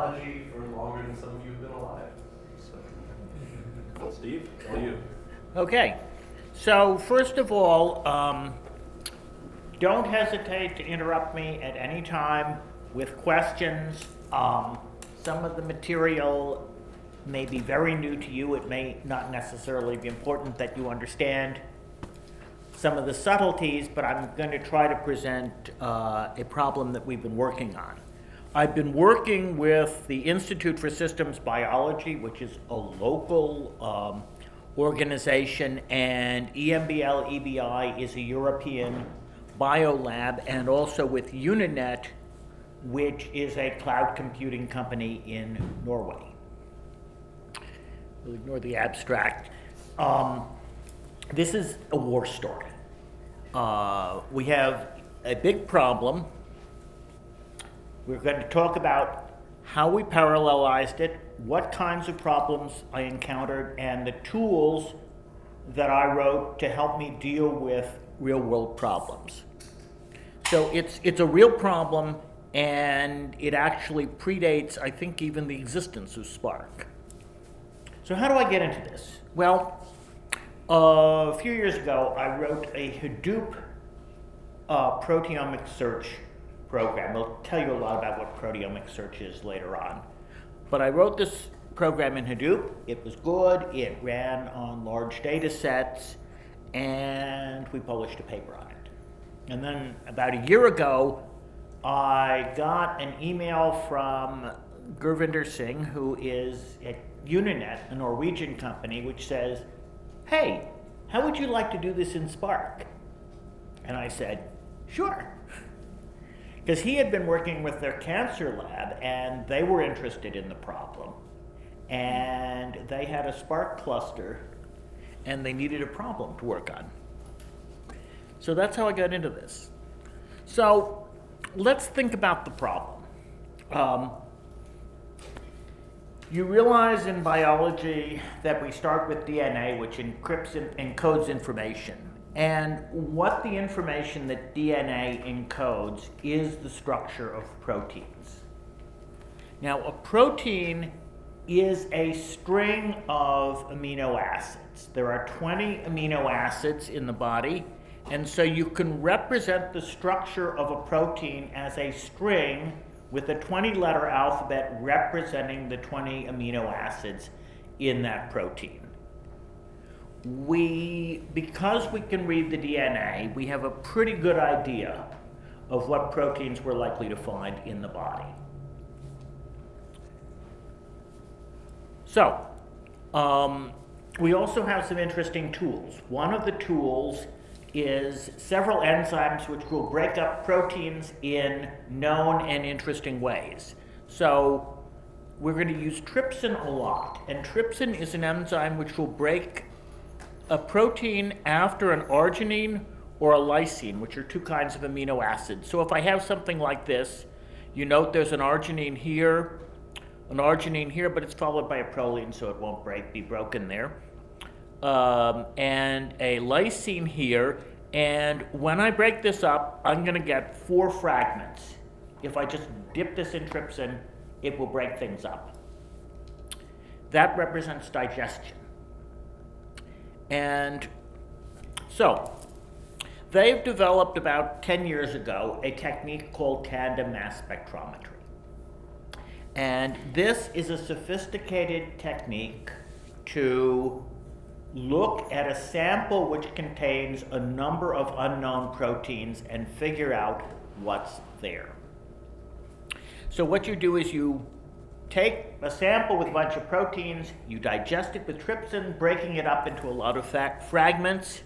biology for longer than some of you have been alive. So, Steve, how are you? Okay, so first of all, don't hesitate to interrupt me at any time with questions. Some of the material may be very new to you. It may not necessarily be important that you understand some of the subtleties, but I'm going to try to present a problem that we've been working on. I've been working with the Institute for Systems Biology, which is a local organization, and EMBL-EBI is a European biolab, and also with Uninet, which is a cloud computing company in Norway. We'll ignore the abstract. This is a war story. We have a big problem. We're going to talk about how we parallelized it, what kinds of problems I encountered, and the tools that I wrote to help me deal with real-world problems. So it's a real problem, and it actually predates, I think, even the existence of Spark. So how do I get into this? Well, a few years ago, I wrote a Hadoop proteomic search program. I'll tell you a lot about what proteomic search is later on. But I wrote this program in Hadoop. It was good. It ran on large data sets, and we published a paper on it. And then about a year ago, I got an email from Gurvinder Singh, who is at Uninet, a Norwegian company, which says, "Hey, how would you like to do this in Spark?" And I said, "Sure." Because he had been working with their cancer lab, and they were interested in the problem. And they had a Spark cluster, and they needed a problem to work on. So that's how I got into this. So let's think about the problem. You realize in biology that we start with DNA, which encrypts and encodes information. And what the information that DNA encodes is the structure of proteins. Now, a protein is a string of amino acids. There are 20 amino acids in the body, and so you can represent the structure of a protein as a string with a 20-letter alphabet representing the 20 amino acids in that protein. Because we can read the DNA, we have a pretty good idea of what proteins we're likely to find in the body. So, we also have some interesting tools. One of the tools is several enzymes which will break up proteins in known and interesting ways. So, we're going to use trypsin a lot, and trypsin is an enzyme which will break a protein after an arginine or a lysine, which are two kinds of amino acids. So if I have something like this, you note there's an arginine here, but it's followed by a proline, so it won't be broken there. And a lysine here, and when I break this up, I'm going to get 4 fragments. If I just dip this in trypsin, it will break things up. That represents digestion. And so, they've developed about 10 years ago a technique called tandem mass spectrometry. And this is a sophisticated technique to look at a sample which contains a number of unknown proteins and figure out what's there. So what you do is you take a sample with a bunch of proteins, you digest it with trypsin, breaking it up into a lot of fragments.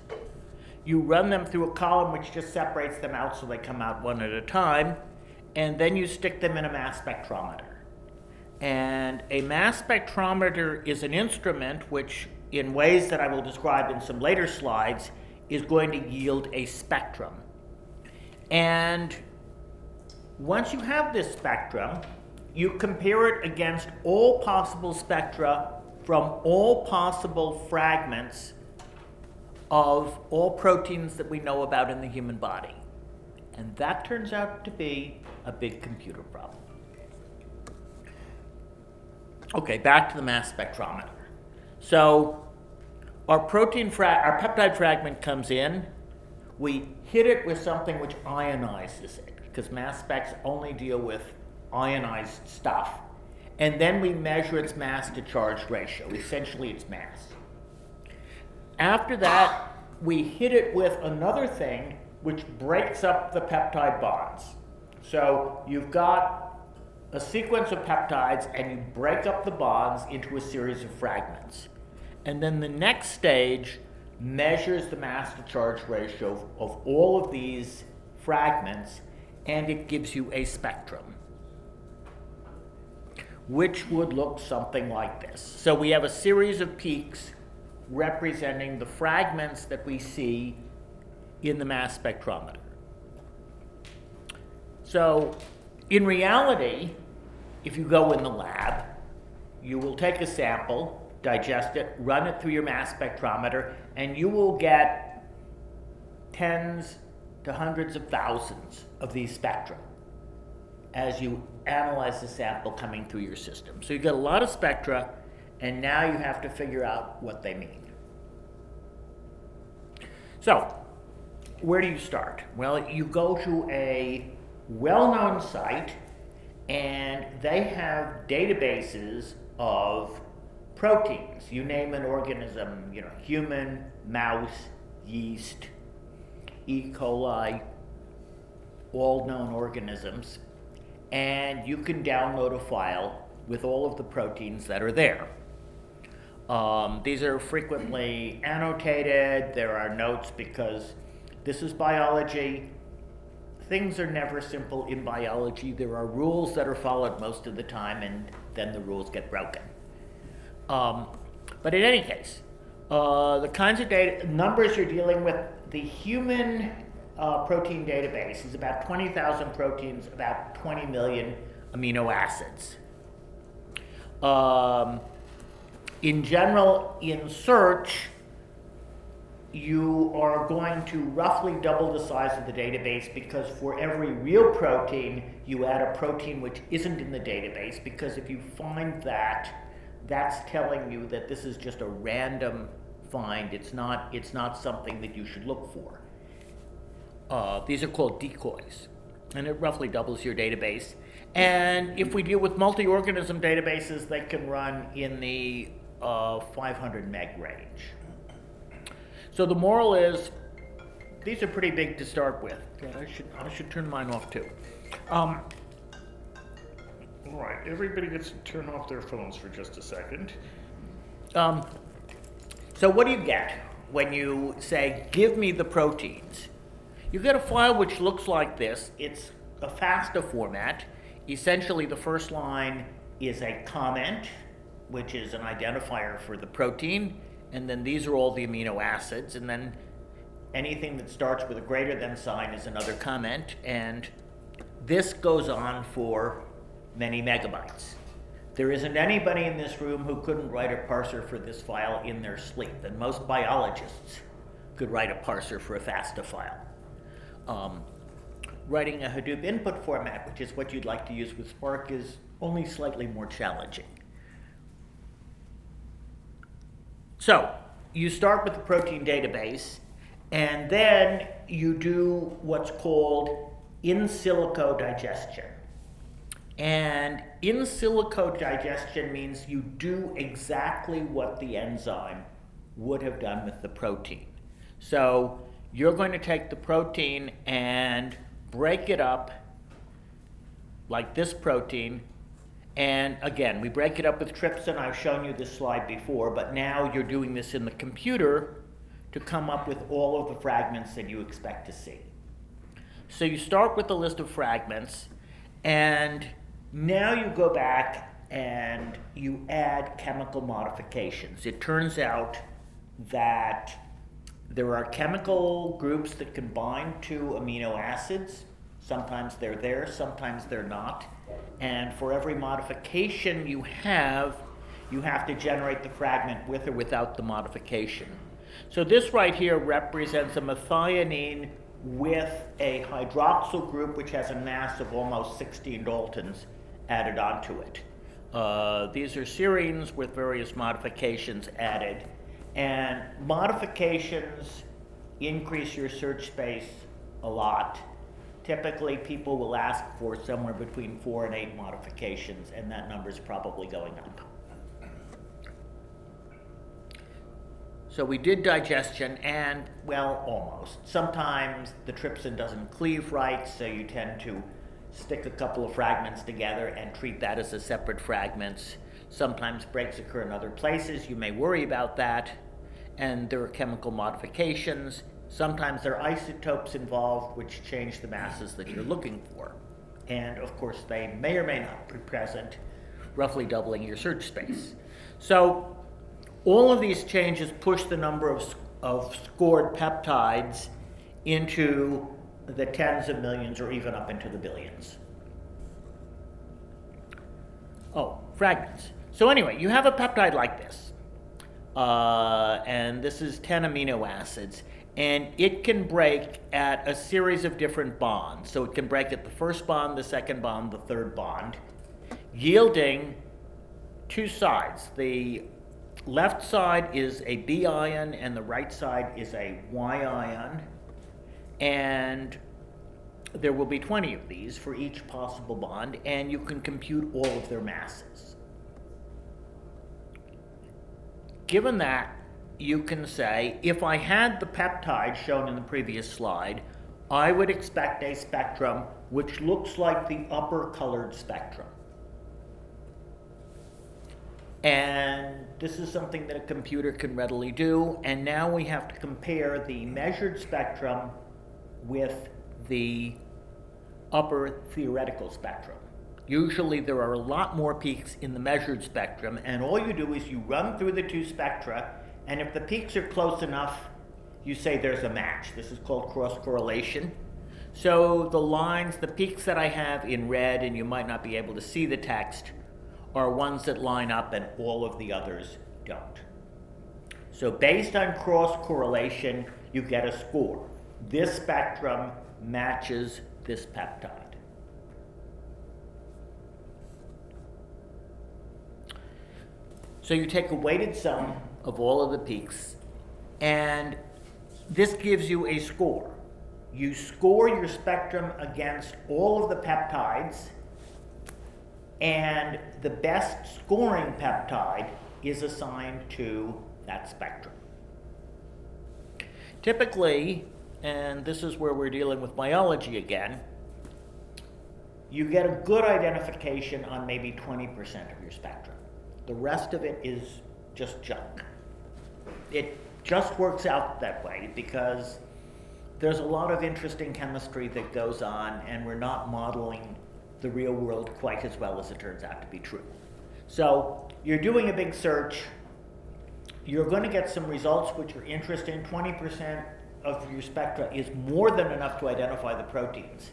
You run them through a column which just separates them out so they come out one at a time, and then you stick them in a mass spectrometer. And a mass spectrometer is an instrument which, in ways that I will describe in some later slides, is going to yield a spectrum. And once you have this spectrum, you compare it against all possible spectra from all possible fragments of all proteins that we know about in the human body. And that turns out to be a big computer problem. Okay, back to the mass spectrometer. So our our peptide fragment comes in. We hit it with something which ionizes it, because mass specs only deal with ionized stuff. And then we measure its mass to charge ratio, essentially its mass. After that, we hit it with another thing which breaks up the peptide bonds. So you've got a sequence of peptides and you break up the bonds into a series of fragments. And then the next stage measures the mass to charge ratio of all of these fragments, and it gives you a spectrum, which would look something like this. So we have a series of peaks representing the fragments that we see in the mass spectrometer. So in reality, if you go in the lab, you will take a sample, digest it, run it through your mass spectrometer, and you will get tens to hundreds of thousands of these spectra as you analyze the sample coming through your system. So you get a lot of spectra, and now you have to figure out what they mean. So, where do you start? Well, you go to a well-known site, and they have databases of proteins. You name an organism, human, mouse, yeast, E. coli, all known organisms, and you can download a file with all of the proteins that are there. These are frequently annotated. There are notes because this is biology. Things are never simple in biology. There are rules that are followed most of the time, and then the rules get broken. But in any case, the kinds of numbers you're dealing with, the human protein database is about 20,000 proteins, about 20 million amino acids. In general, in search, you are going to roughly double the size of the database, because for every real protein, you add a protein which isn't in the database, because if you find that, that's telling you that this is just a random find. It's not something that you should look for. These are called decoys, and it roughly doubles your database. And if we deal with multi-organism databases, they can run in the 500 meg range. So the moral is, these are pretty big to start with. I should turn mine off too. All right, everybody gets to turn off their phones for just a second. So what do you get when you say, give me the proteins? You get a file which looks like this. It's a FASTA format. Essentially, the first line is a comment, which is an identifier for the protein, and then these are all the amino acids, and then anything that starts with a greater than sign is another comment, and this goes on for many megabytes. There isn't anybody in this room who couldn't write a parser for this file in their sleep, and most biologists could write a parser for a FASTA file. Writing a Hadoop input format, which is what you'd like to use with Spark, is only slightly more challenging. So, you start with the protein database, and then you do what's called in silico digestion. And in silico digestion means you do exactly what the enzyme would have done with the protein. So, you're going to take the protein and break it up like this protein. And again, we break it up with trypsin. I've shown you this slide before, but now you're doing this in the computer to come up with all of the fragments that you expect to see. So you start with a list of fragments, and now you go back and you add chemical modifications. It turns out that there are chemical groups that can bind to amino acids. Sometimes they're there, sometimes they're not. And for every modification you have to generate the fragment with or without the modification. So this right here represents a methionine with a hydroxyl group which has a mass of almost 16 daltons added onto it. These are serines with various modifications added, and modifications increase your search space a lot. Typically, people will ask for somewhere between 4 and 8 modifications, and that number is probably going up. So we did digestion, and, well, almost. Sometimes the trypsin doesn't cleave right, so you tend to stick a couple of fragments together and treat that as a separate fragments. Sometimes breaks occur in other places. You may worry about that, and there are chemical modifications. Sometimes there are isotopes involved which change the masses that you're looking for. And of course, they may or may not be present, roughly doubling your search space. So all of these changes push the number of scored peptides into the tens of millions or even up into the billions. Oh, fragments. So anyway, you have a peptide like this. And this is 10 amino acids. And it can break at a series of different bonds. So it can break at the first bond, the second bond, the third bond, yielding 2 sides. The left side is a B ion and the right side is a Y ion. And there will be 20 of these for each possible bond, and you can compute all of their masses. Given that, you can say, if I had the peptide shown in the previous slide, I would expect a spectrum which looks like the upper colored spectrum. And this is something that a computer can readily do, and now we have to compare the measured spectrum with the upper theoretical spectrum. Usually there are a lot more peaks in the measured spectrum, and all you do is you run through the 2 spectra, and if the peaks are close enough, you say there's a match. This is called cross-correlation. So the lines, the peaks that I have in red, and you might not be able to see the text, are ones that line up and all of the others don't. So based on cross-correlation, you get a score. This spectrum matches this peptide. So you take a weighted sum of all of the peaks, and this gives you a score. You score your spectrum against all of the peptides, and the best scoring peptide is assigned to that spectrum. Typically, and this is where we're dealing with biology again, you get a good identification on maybe 20% of your spectrum. The rest of it is just junk. It just works out that way because there's a lot of interesting chemistry that goes on, and we're not modeling the real world quite as well as it turns out to be true. So you're doing a big search. You're going to get some results which are interesting. 20% of your spectra is more than enough to identify the proteins,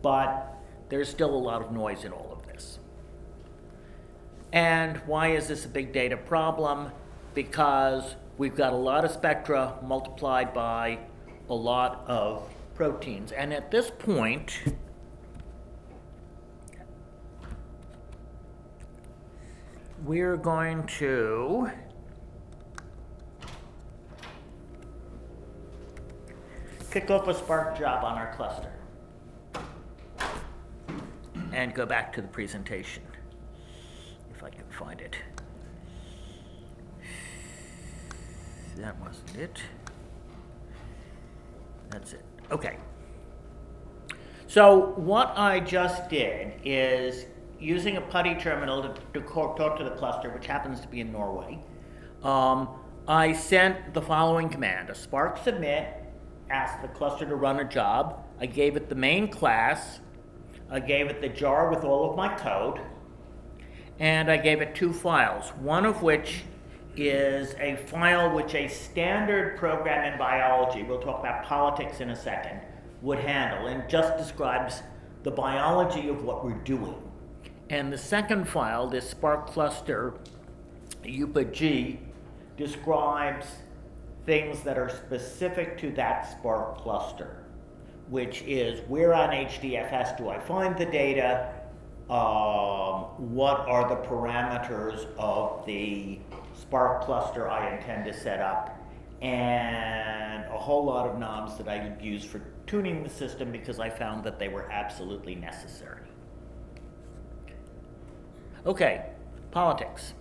but there's still a lot of noise in all of this. And why is this a big data problem? Because we've got a lot of spectra multiplied by a lot of proteins. And at this point, we're going to kick off a Spark job on our cluster and go back to the presentation, if I can find it. That wasn't it. That's it. Okay. So what I just did is, using a PuTTY terminal to talk to the cluster, which happens to be in Norway, I sent the following command: a Spark submit, asked the cluster to run a job. I gave it the main class. I gave it the jar with all of my code. And I gave it 2 files, one of which is a file which a standard program in biology, we'll talk about politics in a second, would handle, and just describes the biology of what we're doing. And the second file, this Spark cluster UPG, describes things that are specific to that Spark cluster, which is, where on HDFS do I find the data, what are the parameters of the SPARK cluster I intend to set up, and a whole lot of knobs that I use for tuning the system because I found that they were absolutely necessary. Okay, politics.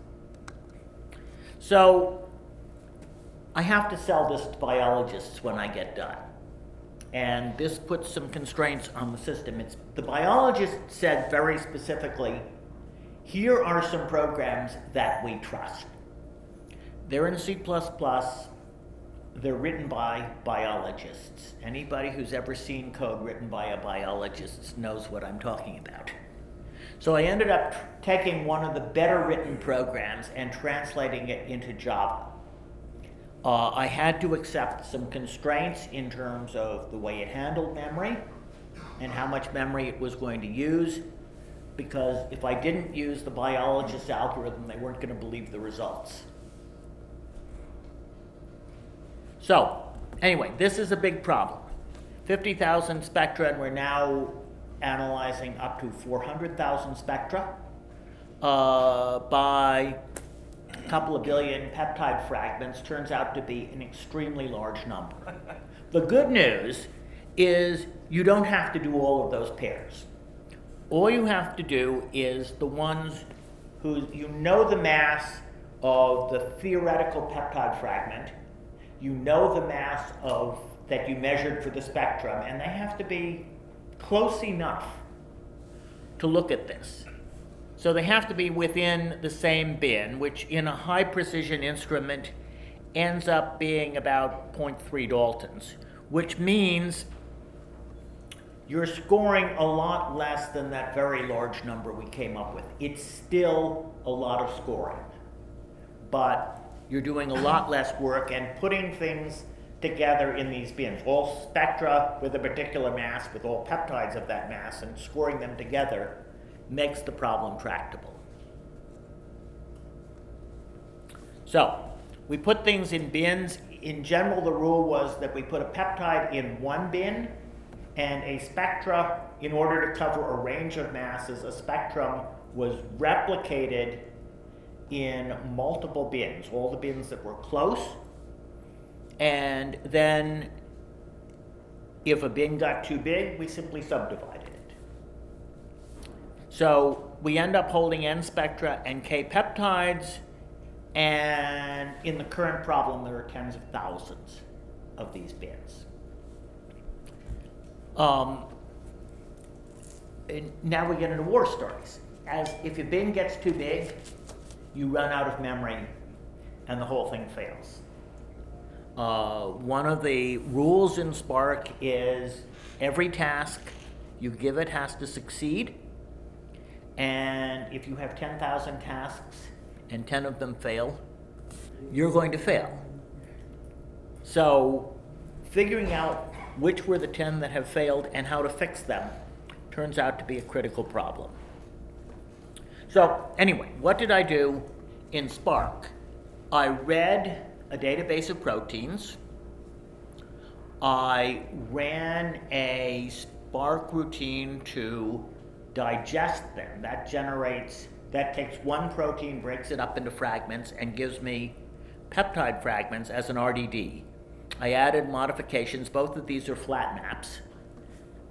So I have to sell this to biologists when I get done. And this puts some constraints on the system. The biologist said very specifically, here are some programs that we trust. They're in C++, they're written by biologists. Anybody who's ever seen code written by a biologist knows what I'm talking about. So I ended up taking one of the better written programs and translating it into Java. I had to accept some constraints in terms of the way it handled memory and how much memory it was going to use, because if I didn't use the biologist's algorithm, they weren't going to believe the results. So, anyway, this is a big problem. 50,000 spectra, and we're now analyzing up to 400,000 spectra by a couple of billion peptide fragments turns out to be an extremely large number. The good news is you don't have to do all of those pairs. All you have to do is the ones who you know the mass of the theoretical peptide fragment, you know the mass of that you measured for the spectrum, and they have to be close enough to look at this. So they have to be within the same bin, which in a high precision instrument ends up being about 0.3 Daltons, which means you're scoring a lot less than that very large number we came up with. It's still a lot of scoring, but you're doing a lot less work and putting things together in these bins, all spectra with a particular mass, with all peptides of that mass, and scoring them together makes the problem tractable. So, we put things in bins. In general, the rule was that we put a peptide in one bin and a spectra, in order to cover a range of masses, a spectrum was replicated in multiple bins, all the bins that were close. And then if a bin got too big, we simply subdivided it. So we end up holding N spectra and K peptides, and in the current problem, there are tens of thousands of these bins. And now we get into war stories. As if a bin gets too big, you run out of memory and the whole thing fails. One of the rules in SPARK is every task you give it has to succeed. And if you have 10,000 tasks and 10 of them fail, you're going to fail. So figuring out which were the 10 that have failed and how to fix them turns out to be a critical problem. So anyway, what did I do in SPARK? I read a database of proteins. I ran a SPARK routine to digest them. That takes one protein, breaks it up into fragments, and gives me peptide fragments as an RDD. I added modifications. Both of these are flat maps.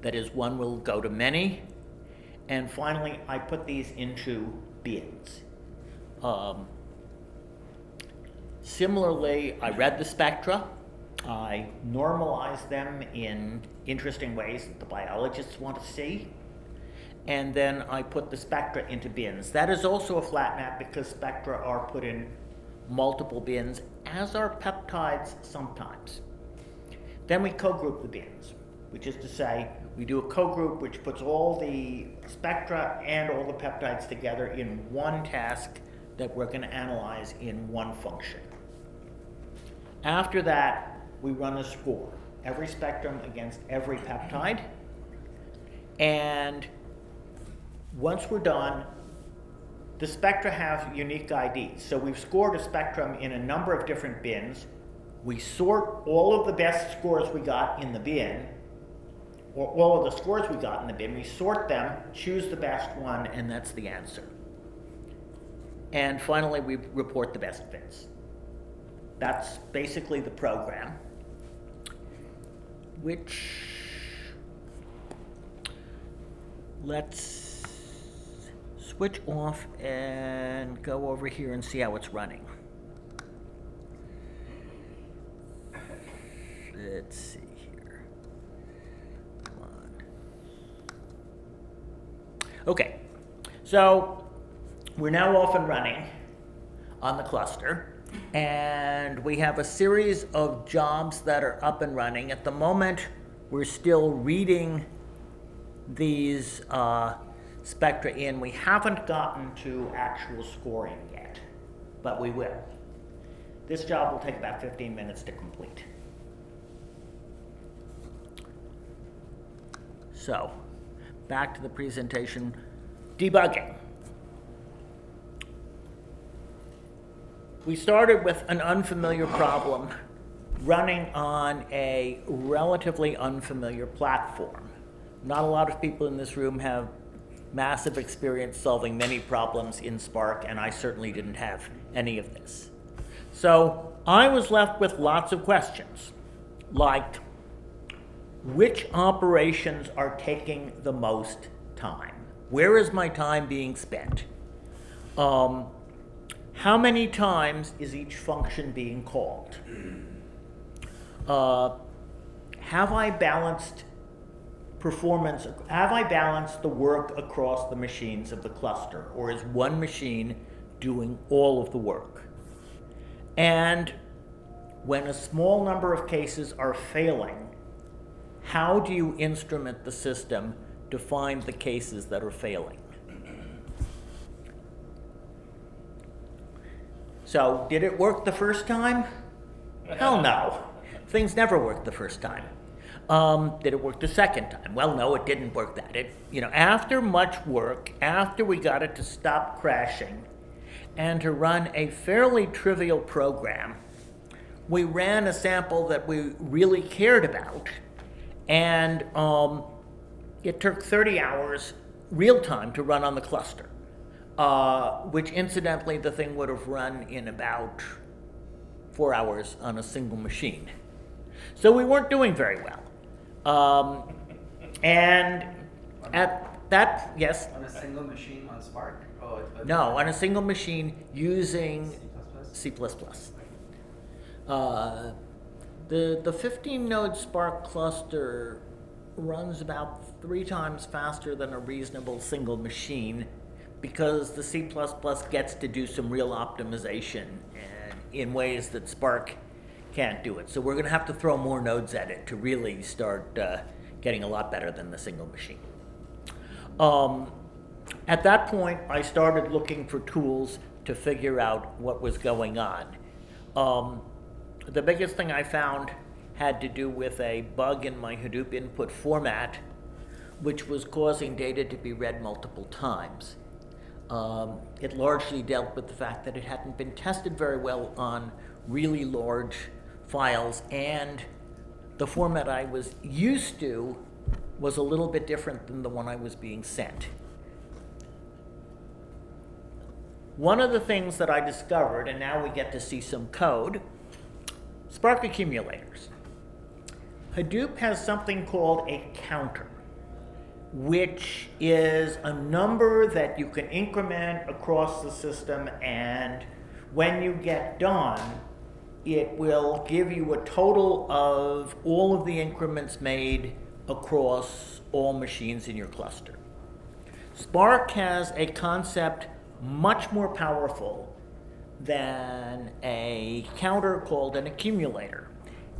That is, one will go to many. And finally, I put these into bins. Similarly, I read the spectra. I normalized them in interesting ways that the biologists want to see. And then I put the spectra into bins. That is also a flat map because spectra are put in multiple bins, as are peptides sometimes. Then we co-group the bins, which is to say, we do a co-group which puts all the spectra and all the peptides together in one task that we're going to analyze in one function. After that, we run a score, every spectrum against every peptide. And once we're done, the spectra have unique IDs. So we've scored a spectrum in a number of different bins. We sort all of the best scores we got in the bin. or all of the scores we got in the bin, we sort them, choose the best one, and that's the answer. And finally, we report the best fits. That's basically the program, which, let's switch off and go over here and see how it's running. Let's see here. Come on. Okay, so we're now off and running on the cluster, and we have a series of jobs that are up and running. At the moment, we're still reading these spectra in. We haven't gotten to actual scoring yet, but we will. This job will take about 15 minutes to complete. So, back to the presentation, debugging. We started with an unfamiliar problem running on a relatively unfamiliar platform. Not a lot of people in this room have massive experience solving many problems in Spark, and I certainly didn't have any of this. So I was left with lots of questions, like which operations are taking the most time? Where is my time being spent? How many times is each function being called? Have I balanced performance? Have I balanced the work across the machines of the cluster, or is one machine doing all of the work? And when a small number of cases are failing, how do you instrument the system to find the cases that are failing? So, did it work the first time? Hell no. Things never work the first time. Did it work the second time? Well, no, it didn't work that. After much work, after we got it to stop crashing and to run a fairly trivial program, we ran a sample that we really cared about, and it took 30 hours real time to run on the cluster, which incidentally the thing would have run in about 4 hours on a single machine. So we weren't doing very well. And at that, yes? On a single machine on Spark? Oh, No, on a single machine using C++. The 15-node Spark cluster runs about 3 times faster than a reasonable single machine because the C++ gets to do some real optimization and in ways that Spark can't do it. So we're going to have to throw more nodes at it to really start getting a lot better than the single machine. At that point, I started looking for tools to figure out what was going on. The biggest thing I found had to do with a bug in my Hadoop input format, which was causing data to be read multiple times. It largely dealt with the fact that it hadn't been tested very well on really large files, and the format I was used to was a little bit different than the one I was being sent. One of the things that I discovered, and now we get to see some code, Spark accumulators. Hadoop has something called a counter, which is a number that you can increment across the system, and when you get done, it will give you a total of all of the increments made across all machines in your cluster. Spark has a concept much more powerful than a counter called an accumulator.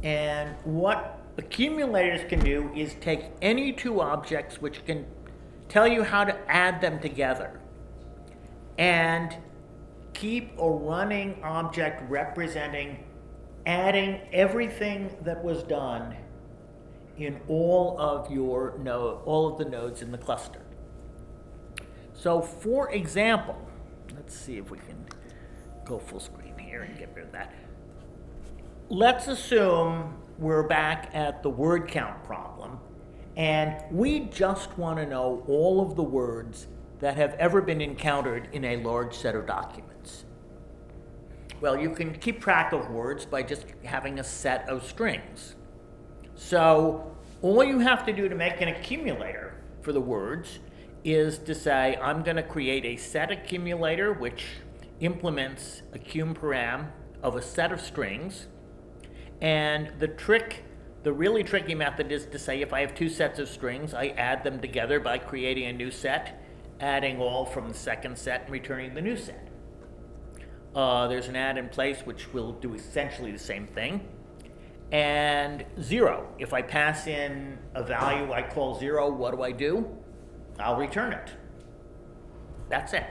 And what accumulators can do is take any two objects which can tell you how to add them together and keep a running object representing adding everything that was done in all of the nodes in the cluster. So for example, let's see if we can go full screen here and get rid of that. Let's assume we're back at the word count problem, And we just want to know all of the words that have ever been encountered in a large set of documents. Well, you can keep track of words by just having a set of strings. So all you have to do to make an accumulator for the words is to say, I'm going to create a set accumulator which implements a cum param of a set of strings. And the really tricky method is to say if I have two sets of strings, I add them together by creating a new set, adding all from the second set and returning the new set. There's an add in place which will do essentially the same thing. And 0, if I pass in a value I call 0, what do? I'll return it. That's it.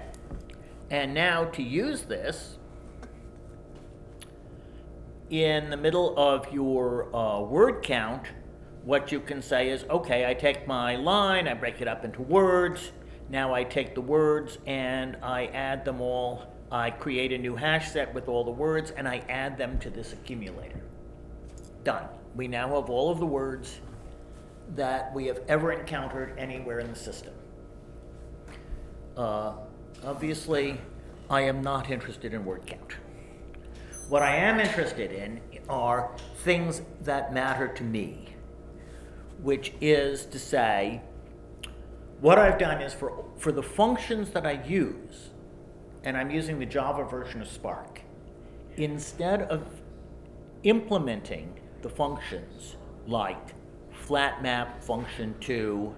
And now to use this, in the middle of your word count, what you can say is, okay, I take my line, I break it up into words. Now I take the words and I add them all. I create a new hash set with all the words and I add them to this accumulator. Done. We now have all of the words that we have ever encountered anywhere in the system. Obviously, I am not interested in word count. What I am interested in are things that matter to me, which is to say, what I've done is for the functions that I use, and I'm using the Java version of Spark, instead of implementing the functions like flat map function to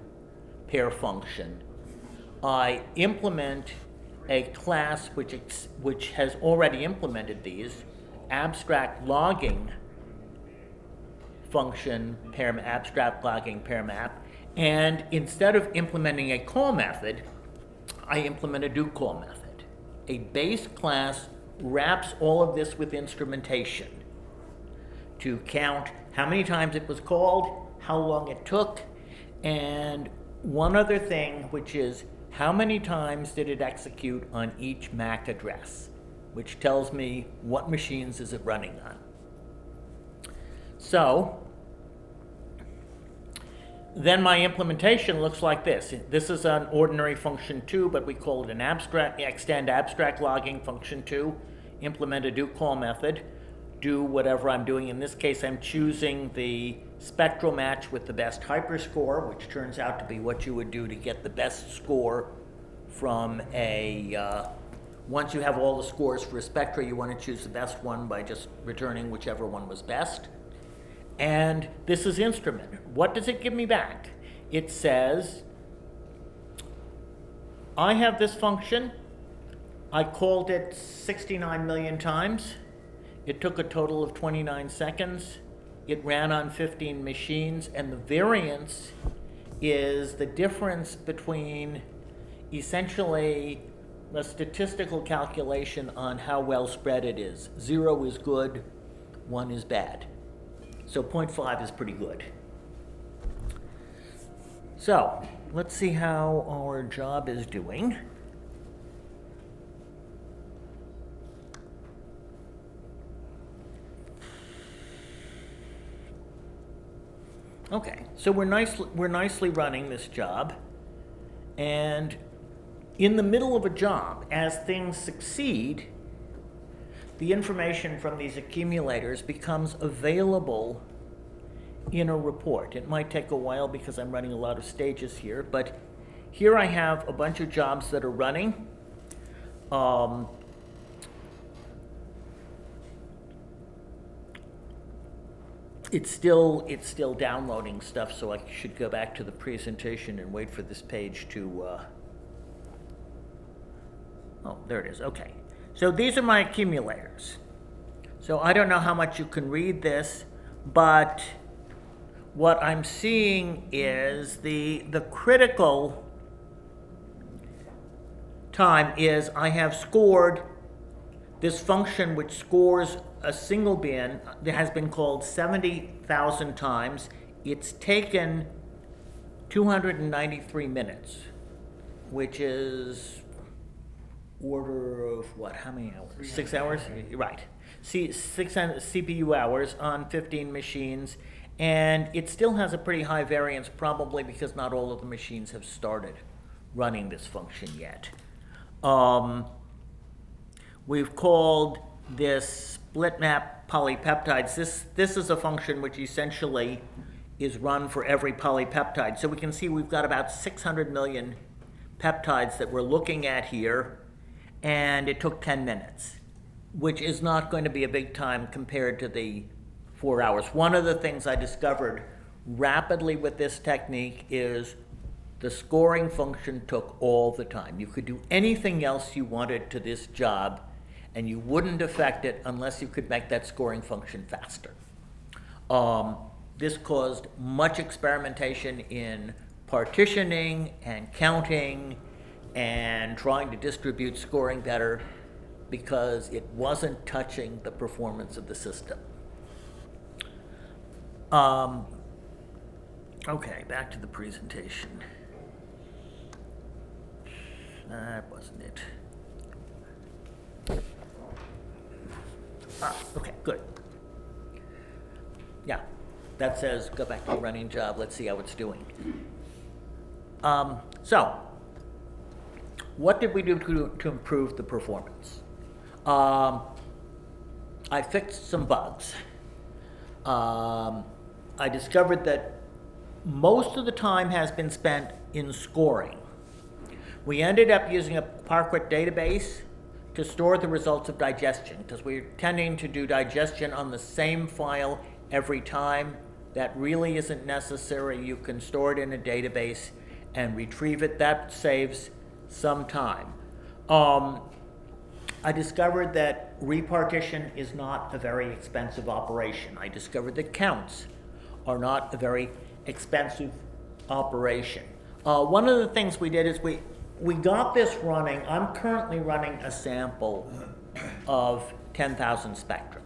pair function, I implement a class which has already implemented these, abstract logging function, abstract logging pair map, and instead of implementing a call method, I implement a do call method. A base class wraps all of this with instrumentation to count how many times it was called, how long it took, and one other thing, which is how many times did it execute on each MAC address, which tells me what machines is it running on. So then my implementation looks like this. This is an ordinary function 2, but we call it an extend abstract logging function 2, implement a do call method, do whatever I'm doing. In this case, I'm choosing the spectral match with the best hyperscore, which turns out to be what you would do to get the best score from once you have all the scores for a spectra, you want to choose the best one by just returning whichever one was best. And this is instrument. What does it give me back? It says, I have this function. I called it 69 million times. It took a total of 29 seconds. It ran on 15 machines, and the variance is the difference between essentially a statistical calculation on how well spread it is. 0 is good, 1 is bad. So 0.5 is pretty good. So let's see how our job is doing. Okay, so we're nicely running this job, and in the middle of a job, as things succeed, the information from these accumulators becomes available in a report. It might take a while because I'm running a lot of stages here, but here I have a bunch of jobs that are running. It's still downloading stuff, so I should go back to the presentation and wait for this page to, oh, there it is, okay. So these are my accumulators. So I don't know how much you can read this, but what I'm seeing is the critical time is I have scored this function which scores a single bin that has been called 70,000 times. It's taken 293 minutes, which is order of what? How many hours? 6 hours? Right. 600 CPU hours on 15 machines, And it still has a pretty high variance, probably because not all of the machines have started running this function yet. We've called this split map polypeptides. This is a function which essentially is run for every polypeptide. So we can see we've got about 600 million peptides that we're looking at here, and it took 10 minutes, which is not going to be a big time compared to the 4 hours. One of the things I discovered rapidly with this technique is the scoring function took all the time. You could do anything else you wanted to this job, and you wouldn't affect it unless you could make that scoring function faster. This caused much experimentation in partitioning and counting and trying to distribute scoring better because it wasn't touching the performance of the system. Okay, back to the presentation. That wasn't it. Okay, good. Yeah, that says go back to your running job. Let's see how it's doing. So, what did we do to improve the performance? I fixed some bugs. I discovered that most of the time has been spent in scoring. We ended up using a Parquet database to store the results of digestion, because we're tending to do digestion on the same file every time. That really isn't necessary. You can store it in a database and retrieve it. That saves some time. I discovered that repartition is not a very expensive operation. I discovered that counts are not a very expensive operation. One of the things we did is we got this running. I'm currently running a sample of 10,000 spectra.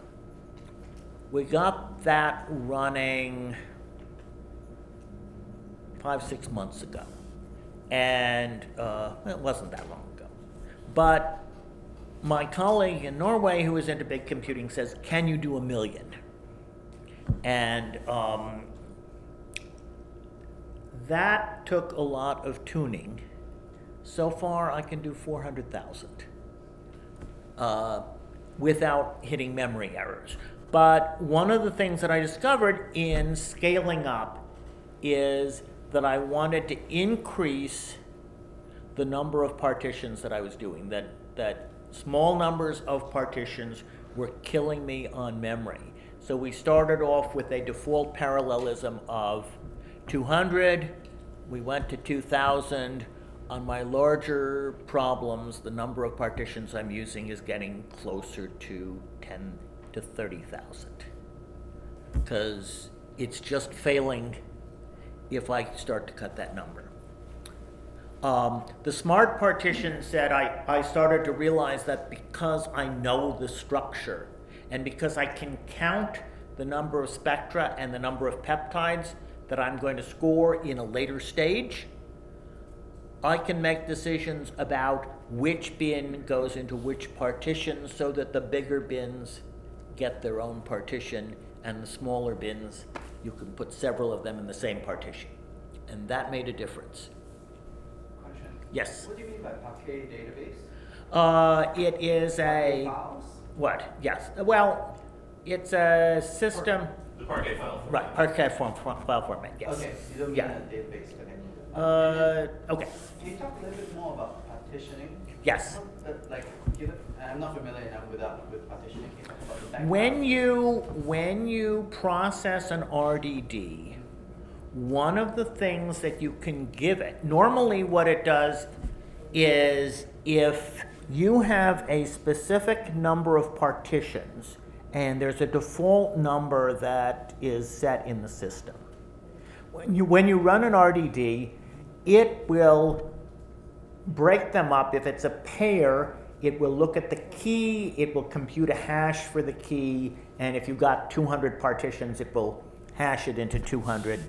We got that running 5-6 months ago. And it wasn't that long ago. But my colleague in Norway who is into big computing says, can you do 1 million? And that took a lot of tuning. So far, I can do 400,000 without hitting memory errors. But one of the things that I discovered in scaling up is that I wanted to increase the number of partitions that I was doing, that small numbers of partitions were killing me on memory. So we started off with a default parallelism of 200, we went to 2,000. On my larger problems, the number of partitions I'm using is getting closer to 10 to 30,000, because it's just failing if I start to cut that number. The smart partition said I started to realize that because I know the structure and because I can count the number of spectra and the number of peptides that I'm going to score in a later stage, I can make decisions about which bin goes into which partition so that the bigger bins get their own partition and the smaller bins, you can put several of them in the same partition. And that made a difference. Question. Yes? What do you mean by Apache database? It is Apache a... files? What? Yes. Well, it's a system... The Parquet file format. Right, Parquet file format, yes. Okay, you don't mean Yeah. a database. Okay. Can you talk a little bit more about partitioning? Yes. I'm not familiar enough with partitioning. Can you talk about the background? When you process an RDD, one of the things that you can give it, normally what it does is if you have a specific number of partitions and there's a default number that is set in the system. When you run an RDD, it will break them up. If it's a pair, it will look at the key, it will compute a hash for the key, and if you've got 200 partitions, it will hash it into 200.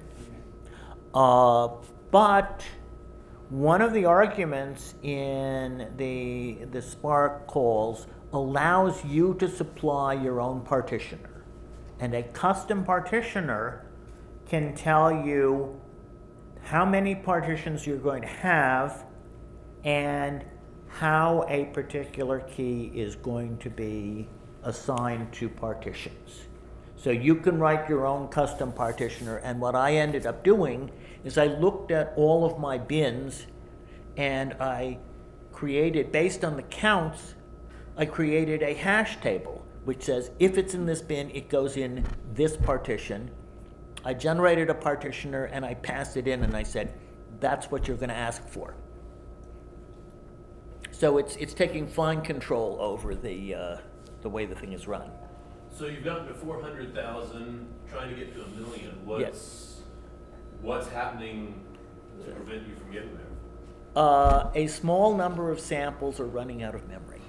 But one of the arguments in the SPARK calls allows you to supply your own partitioner. And a custom partitioner can tell you how many partitions you're going to have and how a particular key is going to be assigned to partitions. So you can write your own custom partitioner, and what I ended up doing is I looked at all of my bins and I created, based on the counts, I created a hash table which says if it's in this bin, it goes in this partition. I generated a partitioner and I passed it in and I said, that's what you're going to ask for. So it's taking fine control over the way the thing is run. So you've gotten to 400,000, trying to get to 1 million. What's happening to prevent you from getting there? A small number of samples are running out of memory.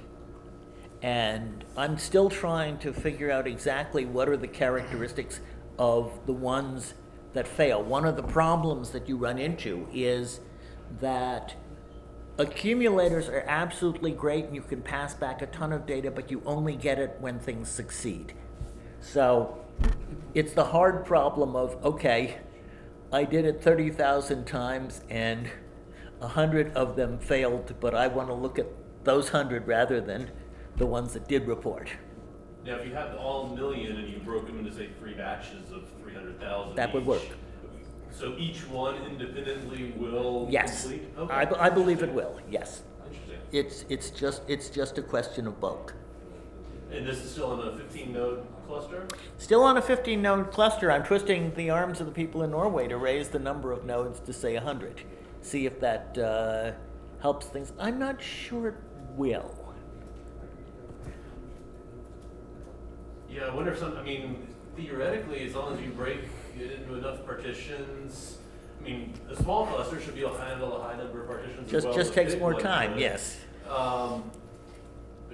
And I'm still trying to figure out exactly what are the characteristics of the ones that fail. One of the problems that you run into is that accumulators are absolutely great and you can pass back a ton of data, but you only get it when things succeed. So it's the hard problem of, okay, I did it 30,000 times and 100 of them failed, but I want to look at those 100 rather than the ones that did report. Now, if you have all 1 million and you broke them into, say, 3 batches of 300,000 That would work. So each one independently will Yes, complete? Okay. I believe it will, yes. Interesting. It's just a question of bulk. And this is still on a 15-node cluster? Still on a 15-node cluster. I'm twisting the arms of the people in Norway to raise the number of nodes to, say, 100. See if that helps things. I'm not sure it will. Yeah, I wonder if theoretically, as long as you break it into enough partitions, a small cluster should be able to handle a high number of partitions as well. Just as takes big more ones, time, but, yes. But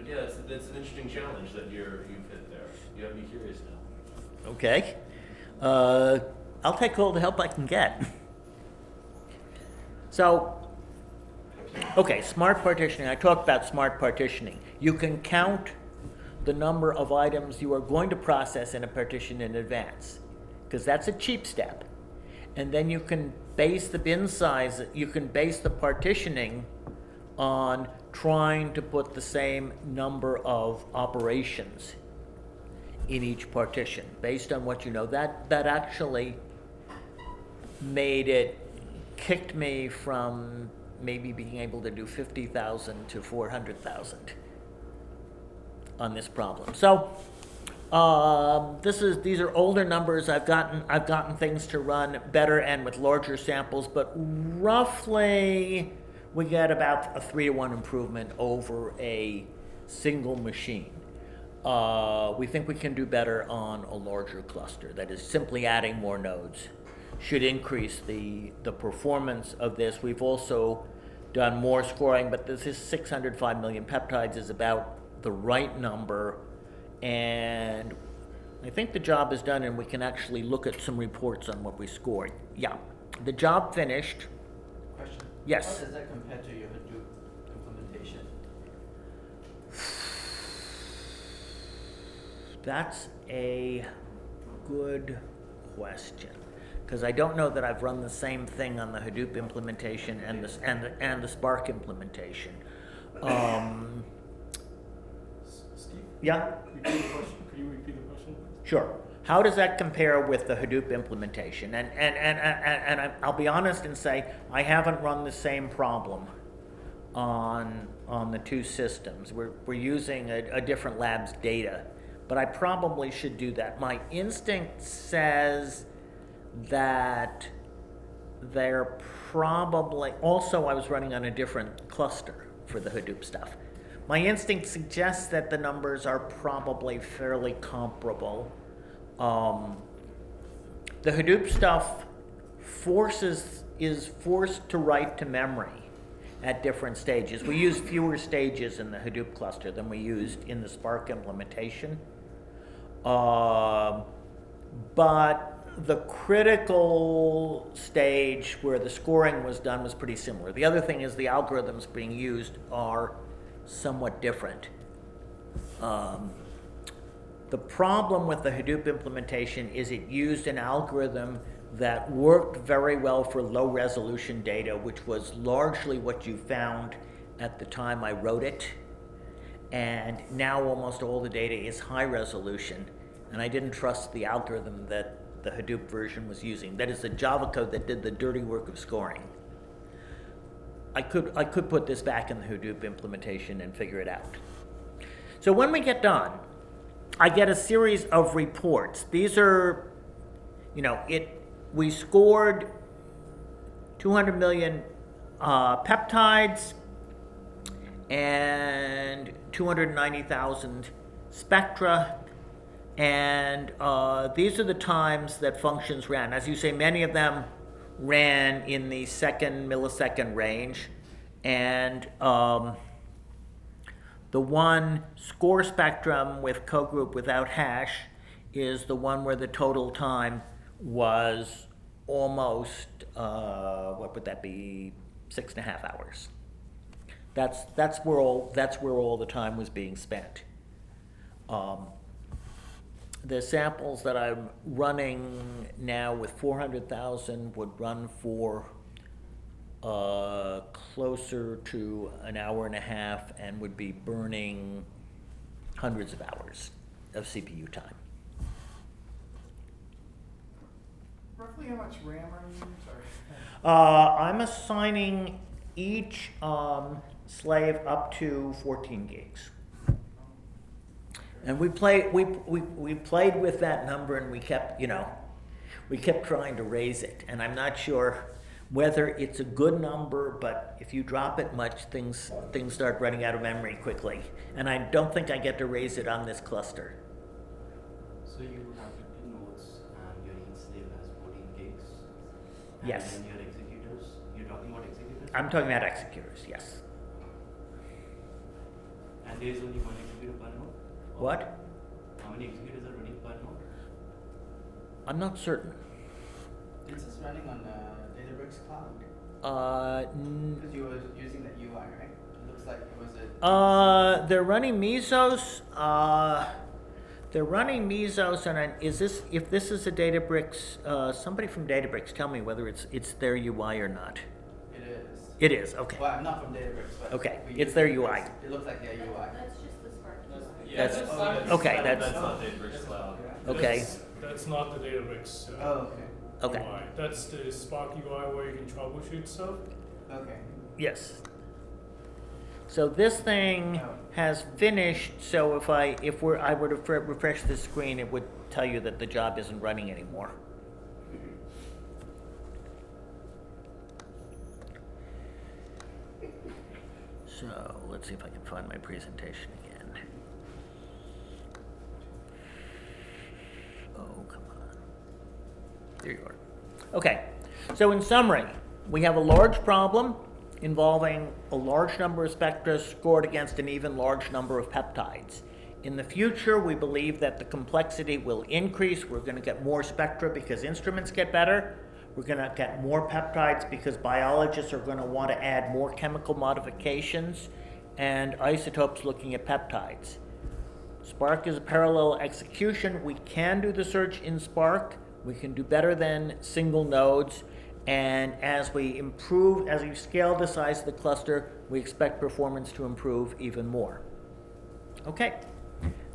yeah, it's an interesting challenge that you've hit there. You have me curious now. Okay. I'll take all the help I can get. So, okay, smart partitioning. I talked about smart partitioning. You can count the number of items you are going to process in a partition in advance, because that's a cheap step. And then you can base the bin size, you can base the partitioning on trying to put the same number of operations in each partition, based on what you know. That actually kicked me from maybe being able to do 50,000 to 400,000 on this problem. So these are older numbers. I've gotten things to run better and with larger samples, but roughly we get about a 3-to-1 improvement over a single machine. We think we can do better on a larger cluster. That is, simply adding more nodes should increase the performance of this. We've also done more scoring, but this is 605 million peptides is about the right number, and I think the job is done and we can actually look at some reports on what we scored. Yeah, the job finished. Question. Yes. How does that compare to your Hadoop implementation? That's a good question, because I don't know that I've run the same thing on the Hadoop implementation and the Spark implementation. Steve? Yeah. Could you repeat the question? Sure. How does that compare with the Hadoop implementation? And I'll be honest and say I haven't run the same problem on the two systems. We're using a different lab's data, but I probably should do that. My instinct says that they're probably, also I was running on a different cluster for the Hadoop stuff. My instinct suggests that the numbers are probably fairly comparable. The Hadoop stuff is forced to write to memory at different stages. We use fewer stages in the Hadoop cluster than we used in the Spark implementation. But the critical stage where the scoring was done was pretty similar. The other thing is the algorithms being used are somewhat different. The problem with the Hadoop implementation is it used an algorithm that worked very well for low resolution data, which was largely what you found at the time I wrote it. And now almost all the data is high resolution, and I didn't trust the algorithm that the Hadoop version was using. That is the Java code that did the dirty work of scoring. I could put this back in the Hadoop implementation and figure it out. So when we get done, I get a series of reports. These are, we scored 200 million peptides and 290,000 spectra, and these are the times that functions ran. As you say, many of them ran in the millisecond range, and the one score spectrum with cogroup without hash is the one where the total time was almost, what would that be, 6.5 hours. That's where all the time was being spent. The samples that I'm running now with 400,000 would run for closer to an hour and a half and would be burning hundreds of hours of CPU time. Roughly how much RAM are you using? Sorry. I'm assigning each slave up to 14 gigs. And we played with that number, and we kept trying to raise it. And I'm not sure whether it's a good number, but if you drop it much, things start running out of memory quickly. And I don't think I get to raise it on this cluster. So you have 50 nodes, and your each slave has 14 gigs. And Yes. then your executors, you're talking about executors? I'm talking about executors, yes. And there is only one executor per node? What? How many executors are running per node? I'm not certain. This is running on Databricks Cloud. Because you were using the UI, right? It looks like it was a. They're running Mesos. And if this is a Databricks, somebody from Databricks, tell me whether it's their UI or not. It is. It is, okay. Well, I'm not from Databricks, but. Okay, we it's use their it. UI. It looks like their UI. That's just the Spark. Yeah, That's- okay, that's that's- not Databricks Cloud. Okay. That's not the Databricks Oh, okay. Okay. UI. That's the Spark UI where you can troubleshoot stuff. Okay. Yes. So this thing has finished, so if I were to refresh the screen, it would tell you that the job isn't running anymore. So let's see if I can find my presentation again. Oh, come on. There you are. Okay, so in summary, we have a large problem involving a large number of spectra scored against an even large number of peptides. In the future, we believe that the complexity will increase. We're going to get more spectra because instruments get better. We're going to get more peptides because biologists are going to want to add more chemical modifications and isotopes looking at peptides. Spark is a parallel execution. We can do the search in Spark. We can do better than single nodes. And as we scale the size of the cluster, we expect performance to improve even more. Okay,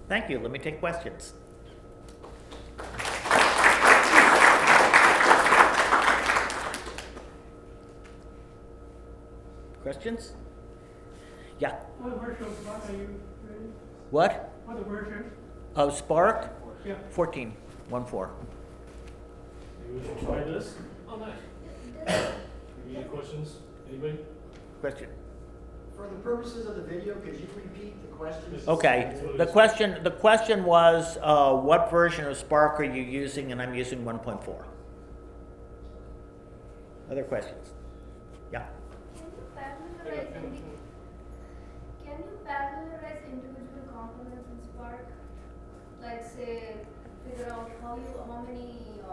thank you. Let me take questions. Questions? Yeah. What version of Spark are you running? What? What version? Of Spark? Yeah. 14. 1.4. Maybe we should try this. Oh, nice. Any questions? Anybody? Question? For the purposes of the video, could you repeat the question? Okay. The question was, what version of Spark are you using? And I'm using 1.4. Other questions? Yeah. Can you parallelize individual components in Spark? Like say, figure out how many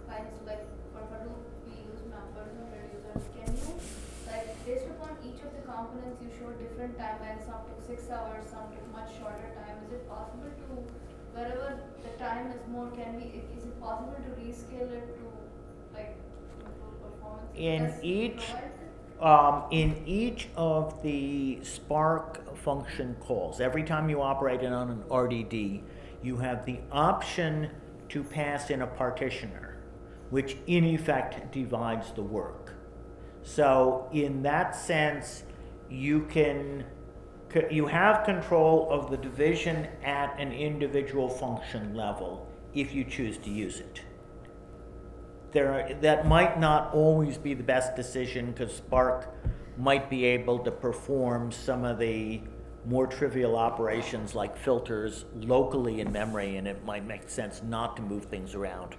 kinds, like for Hadoop we use mappers and reducers. Can you, like based upon each of the components, you show different timelines, some took 6 hours, some took much shorter time. Is it possible to, wherever the time is more, is it possible to rescale it to performance? In Does it each, provide it? in each of the Spark function calls, every time you operate it on an RDD, you have the option to pass in a partitioner, which in effect divides the work. So in that sense, you have control of the division at an individual function level if you choose to use it. That might not always be the best decision because Spark might be able to perform some of the more trivial operations like filters locally in memory, and it might make sense not to move things around.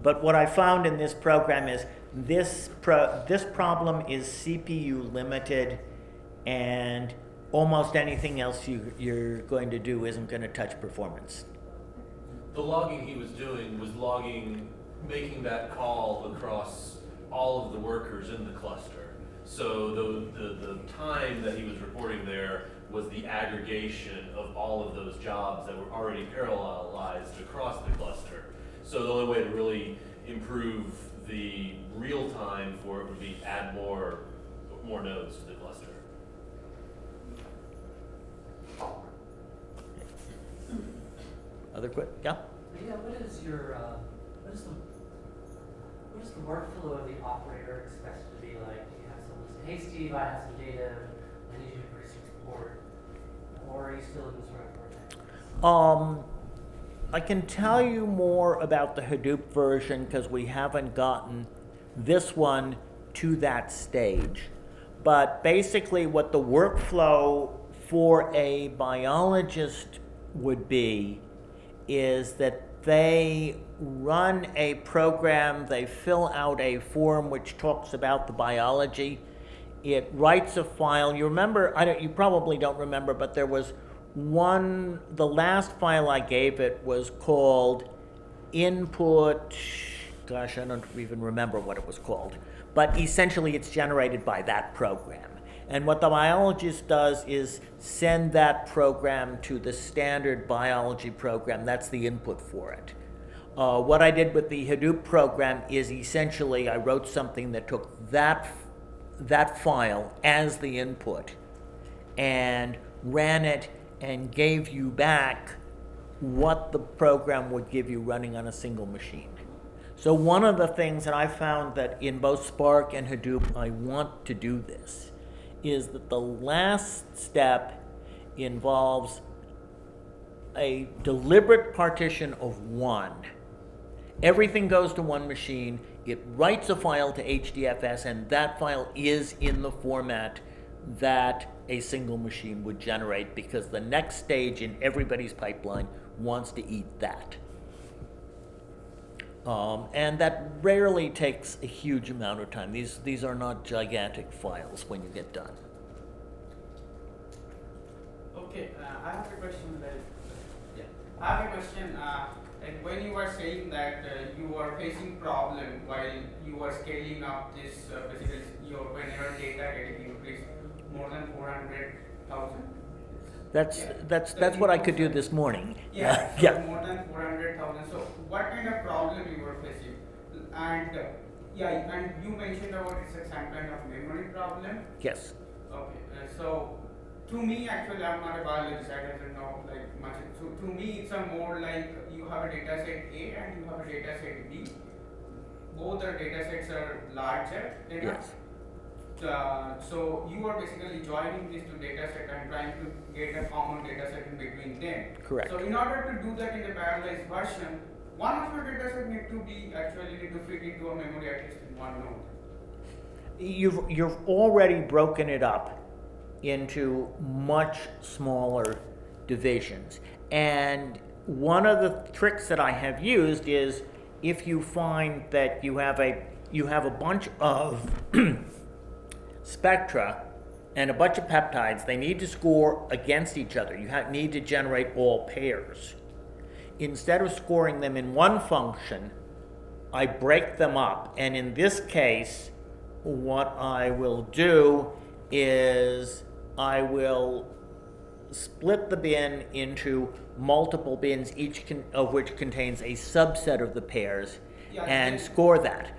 But what I found in this program is this problem is CPU limited, and almost anything else you're going to do isn't going to touch performance. The logging he was doing was making that call across all of the workers in the cluster. So the time that he was reporting there was the aggregation of all of those jobs that were already parallelized across the cluster. So the only way to really improve the real time for it would be add more nodes to the cluster. Other quick, yeah? Yeah, what is the workflow of the operator expected to be like? You have someone say, hey Steve, I have some data, I need you to produce a report. Or are you still in the sort of vortex? I can tell you more about the Hadoop version because we haven't gotten this one to that stage. But basically what the workflow for a biologist would be is that they run a program, they fill out a form which talks about the biology. It writes a file. You remember, you probably don't remember, but there was the last file I gave it was called input, gosh, I don't even remember what it was called, but essentially it's generated by that program. And what the biologist does is send that program to the standard biology program. That's the input for it. What I did with the Hadoop program is essentially I wrote something that took that file as the input and ran it and gave you back what the program would give you running on a single machine. So one of the things that I found that in both Spark and Hadoop I want to do this is that the last step involves a deliberate partition of one. Everything goes to one machine, it writes a file to HDFS, and that file is in the format that a single machine would generate because the next stage in everybody's pipeline wants to eat that. And that rarely takes a huge amount of time. These are not gigantic files when you get done. Okay, I have a question. I have a question. Like when you were saying that you were facing problem while you were scaling up this, basically whenever data getting increased more than 400,000. That's what I could do this morning. Yeah, so yeah. more than 400,000. So what kind of problem you were facing? And and you mentioned about it's some kind of memory problem. Yes. Okay, so to me actually I'm not a biologist, I don't know like much. So to me it's a more like you have a data set A and you have a data set B. Both the data sets are larger. Yes. So you are basically joining these two data sets and trying to get a common data set in between them. Correct. So in order to do that in the parallelized version, one of your data sets need to fit into a memory at least in one node. You've already broken it up into much smaller divisions. And one of the tricks that I have used is if you find that you have a bunch of spectra and a bunch of peptides, they need to score against each other. You need to generate all pairs. Instead of scoring them in one function, I break them up. And in this case, what I will do is I will split the bin into multiple bins, each of which contains a subset of the pairs, and score that.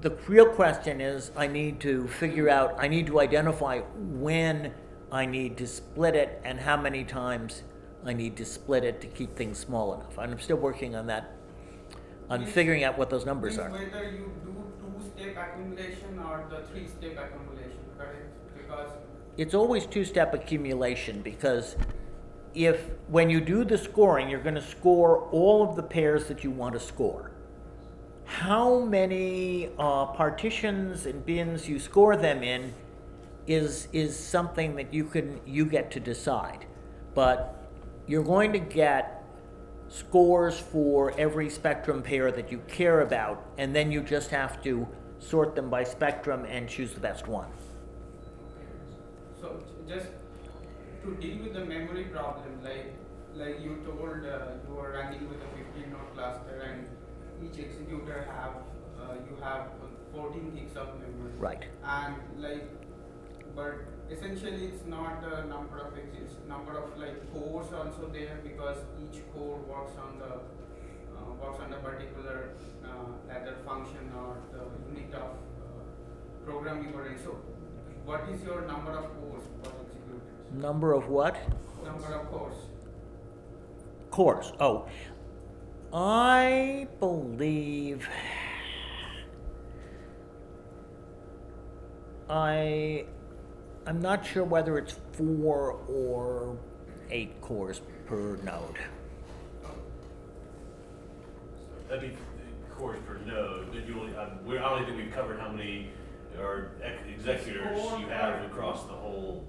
the real question is, I need to identify when I need to split it and how many times I need to split it to keep things small enough. And I'm still working on that, on figuring out what those numbers are. Whether you do two-step accumulation or the three-step accumulation, correct? Because It's always two-step accumulation, because when you do the scoring, you're going to score all of the pairs that you want to score. How many partitions and bins you score them in is something that you get to decide. But you're going to get scores for every spectrum pair that you care about, and then you just have to sort them by spectrum and choose the best one. so just to deal with the memory problem, like you told, you were running with a 15-node cluster, and each executor you have 14 gigs of memory. Right. And but essentially it's not the number of cores also there, because each core works on the particular ladder function or the unit of program you are in. So what is your number of cores for executors? Number of what? Number of cores. Cores. Oh, I believe I'm not sure whether it's 4 or 8 cores per node. That'd be cores per node. But I don't think we've covered how many executors you have across the whole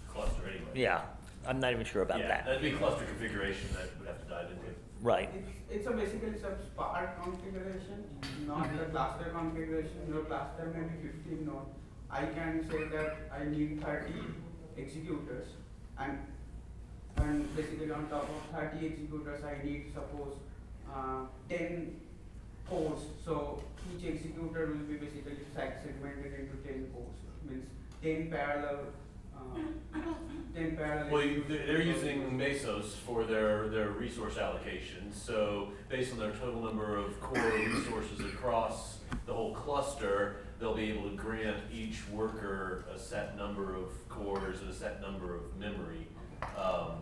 cluster anyway. Yeah, I'm not even sure about that. That'd be cluster configuration that we'd have to dive into. Right. It's basically some SPARK configuration, not the cluster configuration. Your cluster may be 15 node. I can say that I need 30 executors, and basically on top of 30 executors I need, suppose, 10 cores. So each executor will be basically segmented into 10 cores. Means 10 parallel. 10 parallel. Well, they're using Mesos for their resource allocation. So based on their total number of core resources across the whole cluster, they'll be able to grant each worker a set number of cores and a set number of memory.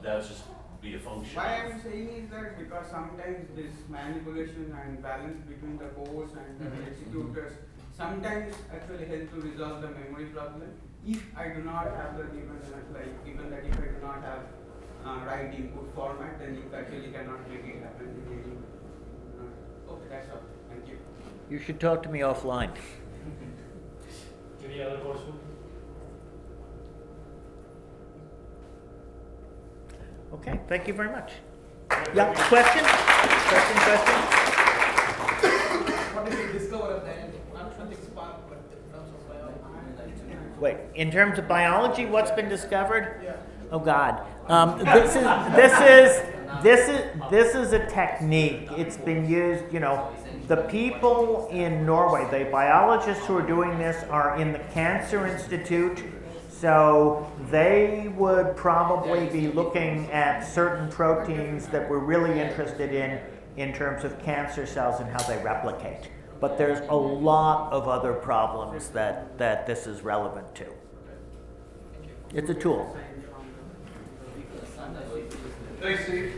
That's just be a function. Why I'm saying is that because sometimes this manipulation and balance between the cores and the executors sometimes actually help to resolve the memory problem. If I do not have the given that if I do not have right input format, then it actually cannot make it happen. Okay, that's all. Thank you. You should talk to me offline. Any other question? Okay, thank you very much. Yeah, question? What did you discover at the end? Not something Spark, but in terms of biology. Wait, in terms of biology, what's been discovered? Yeah. Oh God, this is a technique. It's been used. The people in Norway, the biologists who are doing this, are in the Cancer Institute. So they would probably be looking at certain proteins that we're really interested in terms of cancer cells and how they replicate. But there's a lot of other problems that this is relevant to. It's a tool. Thanks, Steve.